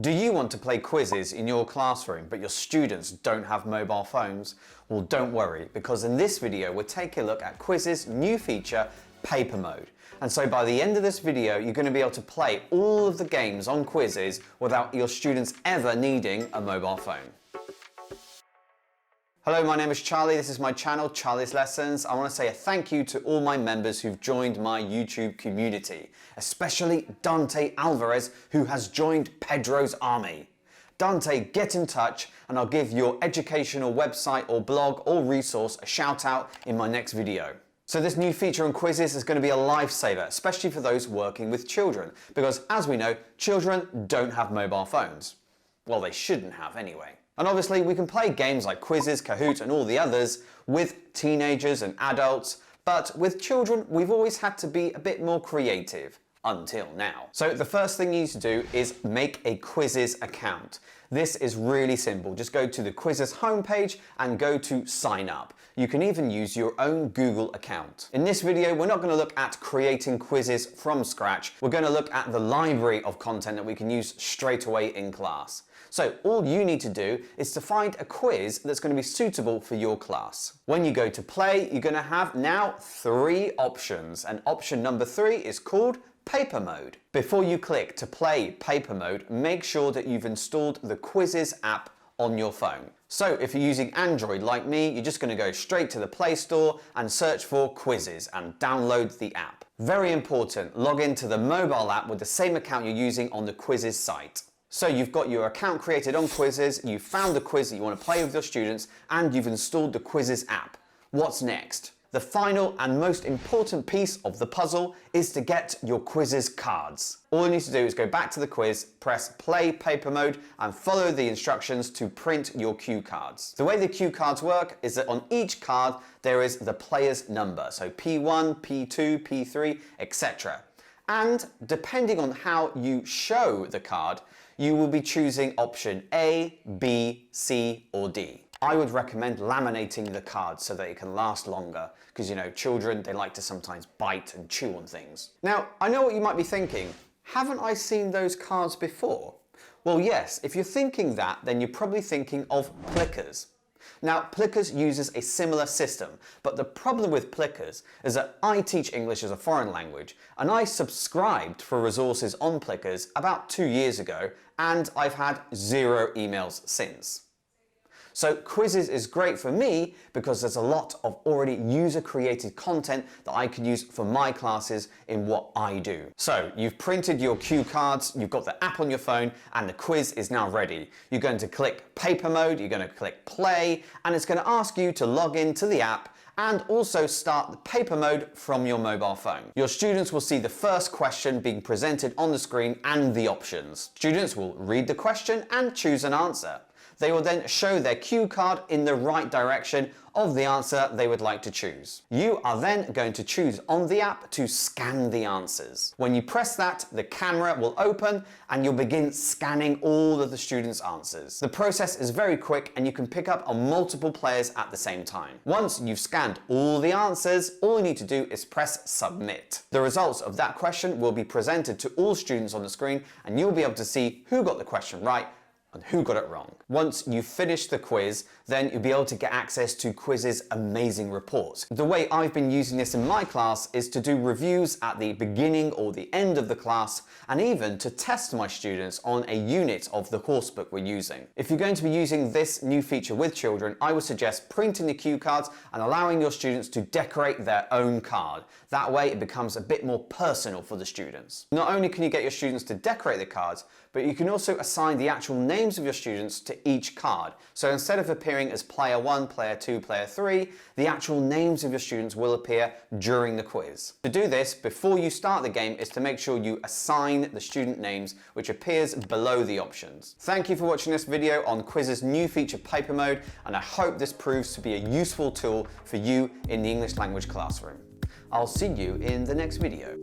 Do you want to play quizzes in your classroom, but your students don't have mobile phones? Well, don't worry, because in this video, we're taking a look at Quiziz's new feature, Paper Mode. And so by the end of this video, you're going to be able to play all of the games on Quizizz without your students ever needing a mobile phone. Hello, my name is Charlie. This is my channel, Charlie's Lessons. I want to say a thank you to all my members who've joined my YouTube community, especially Dante Alvarez, who has joined Pedro's army. Dante, get in touch and I'll give your educational website or blog or resource a shout out in my next video. So this new feature on Quizizz is going to be a lifesaver, especially for those working with children, because as we know, children don't have mobile phones. Well, they shouldn't have anyway. And obviously we can play games like Quizizz, Kahoot and all the others with teenagers and adults, but with children we've always had to be a bit more creative, until now. So the first thing you need to do is make a Quizizz account. This is really simple. Just go to the Quizizz homepage and go to sign up. You can even use your own Google account. In this video, we're not going to look at creating quizzes from scratch. We're going to look at the library of content that we can use straight away in class. So all you need to do is to find a quiz that's going to be suitable for your class. When you go to play, you're going to have now 3 options, and option number 3 is called Paper Mode. Before you click to play Paper Mode, make sure that you've installed the Quizizz app on your phone. So if you're using Android like me, you're just going to go straight to the Play Store and search for Quizizz and download the app. Very important, log into the mobile app with the same account you're using on the Quizizz site. So you've got your account created on Quizizz, you've found the quiz that you want to play with your students, and you've installed the Quizizz app. What's next? The final and most important piece of the puzzle is to get your Quizizz cards. All you need to do is go back to the quiz, press play Paper Mode and follow the instructions to print your cue cards. The way the cue cards work is that on each card there is the player's number, so P1, P2, P3, etc. And depending on how you show the card, you will be choosing option A, B, C or D. I would recommend laminating the cards so that it can last longer, because you know, children, they like to sometimes bite and chew on things. Now, I know what you might be thinking. Haven't I seen those cards before? Well, yes, if you're thinking that, then you're probably thinking of Plickers. Now, Plickers uses a similar system, but the problem with Plickers is that I teach English as a foreign language, and I subscribed for resources on Plickers about 2 years ago, and I've had 0 emails since. So Quizizz is great for me because there's a lot of already user-created content that I can use for my classes in what I do. So you've printed your cue cards, you've got the app on your phone, and the quiz is now ready. You're going to click Paper Mode, you're going to click Play, and it's going to ask you to log into the app and also start the Paper Mode from your mobile phone. Your students will see the first question being presented on the screen and the options. Students will read the question and choose an answer. They will then show their cue card in the right direction of the answer they would like to choose. You are then going to choose on the app to scan the answers. When you press that, the camera will open and you'll begin scanning all of the students' answers. The process is very quick and you can pick up on multiple players at the same time. Once you've scanned all the answers, all you need to do is press submit. The results of that question will be presented to all students on the screen and you'll be able to see who got the question right and who got it wrong. Once you finish the quiz, then you'll be able to get access to Quizizz's amazing reports. The way I've been using this in my class is to do reviews at the beginning or the end of the class, and even to test my students on a unit of the course book we're using. If you're going to be using this new feature with children, I would suggest printing the cue cards and allowing your students to decorate their own card. That way it becomes a bit more personal for the students. Not only can you get your students to decorate the cards, but you can also assign the actual names of your students to each card. So instead of appearing as player 1, player 2, player 3, the actual names of your students will appear during the quiz. To do this, before you start the game, is to make sure you assign the student names, which appears below the options. Thank you for watching this video on Quizizz's new feature Paper Mode, and I hope this proves to be a useful tool for you in the English language classroom. I'll see you in the next video.